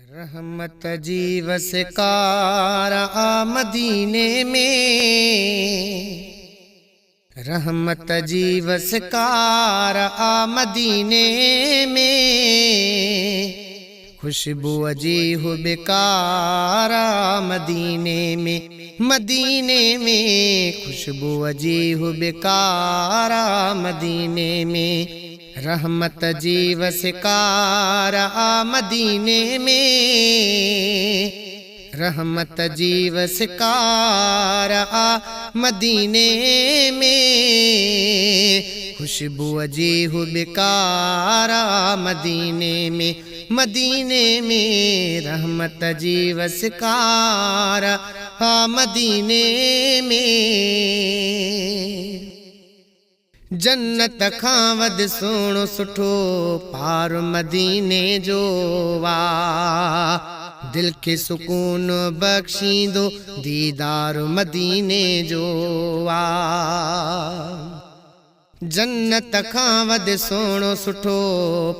रहमत जी वसकार आ मदीने में, रहमत जी वसकार आ मदीने में, खुशबू जी हो बेकार आ मदीने में, मदीने में खुशबू जी हो बेकार आ मदीने में, रहमत जी वसकार आ मदीने में, रहमत जी वसकार आ मदीने में, खुशबू जी हो बेकार आ मदीने में, मदीने में रहमत जी वसकार आ मदीने में। जन्नत खां वध सोणो सुठो पार मदीने जो वा, दिल के सुकून बख्शींदो दीदार मदीने जो वा। जन्नत खां वध सोणो सुठो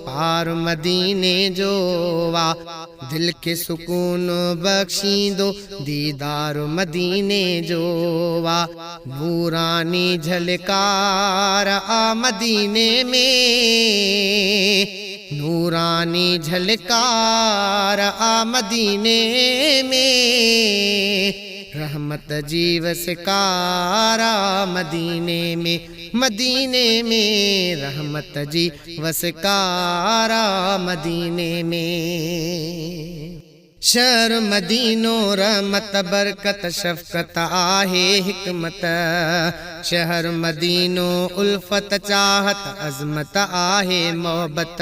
पार मदीने जो वा, दिल के सुकून बख्शींदो दीदार मदीने जो वा। नूरानी झलकार आ मदीने में, नूरानी झलकार आ मदीने में, रहमत जी वसकार आ मदीने में, मदीने में रहमत जी वसकार आ मदीने में। शहर मदीनो रहमत बरकत शफकत आहे हिकमत, शहर मदीनो उल्फत चाहत अज़मत आहे मोहब्बत।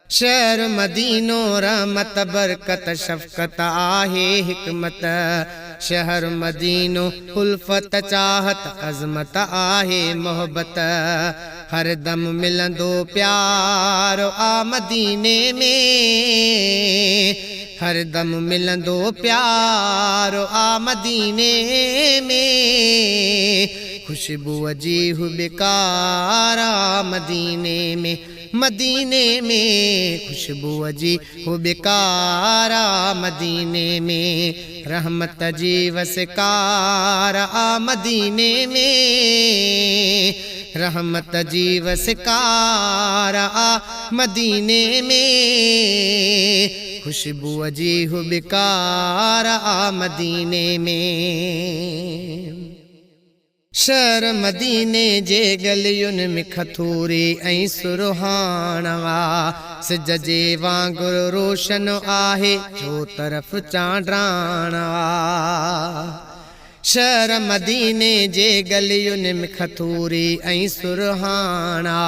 शहर मदीनो रहमत बरकत शफकत आहे हिकमत, शहर मदीनो उल्फत चाहत अज़मत आहे मोहब्बत। हर दम मिलंदो प्यार आ मदीने में, हर दम मिलंदो प्यार आ मदीने में, खुशबू जी हो बेकार आ मदीने में, मदीने में खुशबू जी हो बेकार आ मदीने में, रहमत जी वसकार आ मदीने में, रहमत जी वसकार आ मदीने में, खुशबू जी हो बेकार आ मदीने में। शहर मदीने जे गलियुनि में खथूरी ऐं सुरहाणवा, सिज जे वांगुर रोशन आहे जो तरफ़ चांड्राणवा। शहर मदीने जे गलियुनि में खथूरी ऐं सुरहाणा,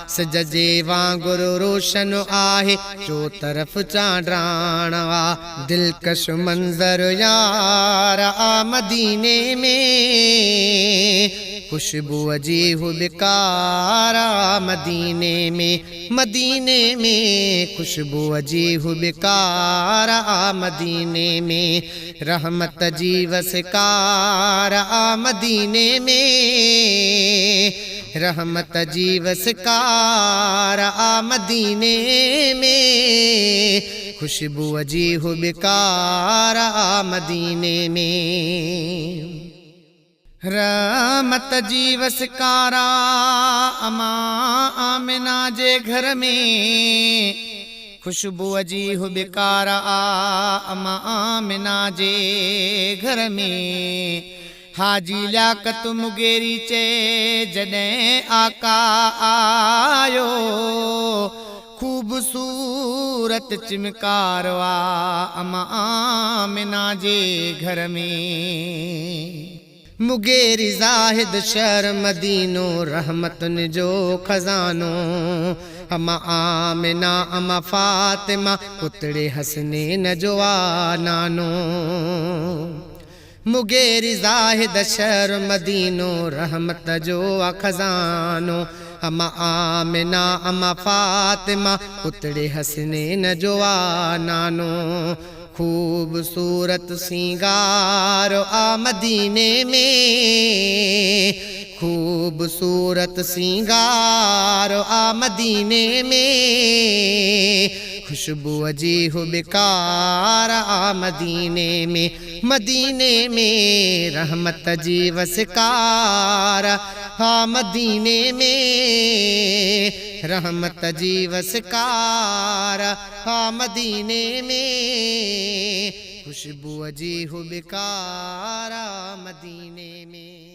सिज जे वांगुर रोशन आहे जो तरफ़ चांड्राणवा। दिलकश मंज़र यार आ मदीने में, खुशबू जी हो बेकार आ मदीने में, मदीने में खुशबू जी हो बेकार आ मदीने में, रहमत जी वसकार आ मदीने में, रहमत जी वसकार आ मदीने में, खुशबू जी हो बेकार आ मदीने में। रहमत जी वसकारा अमा आमिना जे घर में, खुशबू जी हो बेकार आ अमा आमिना जे घर में। हाजी लियाकत मुगेरी चे जॾहिं आका आयो, खूबसूरत चिमकार वा अमा आमिना जे घर में। मुगेरी ज़ाहिद शहर मदीनो रहमतुनि जो खज़ानो, अमा आमिना अमा फातिमा पुतड़े हसनैन जो आ नानो। मुगेरी ज़ाहिद शहर मदीनो रहमत जो आ खज़ानो, अमा आमिना अमा फातिमा पुतड़े हसनैन जो आ नानो। खूबसूरत सिंगार आ मदीने में, खूबसूरत सिंगार आ मदीने में, खुशबू अजी हो बेकार आ मदीने में रहमत जी वसकार हाँ मदीने में रहमत जी वसकार हाँ मदीने में खुशबू अजी हो बेकार आ मदीने में।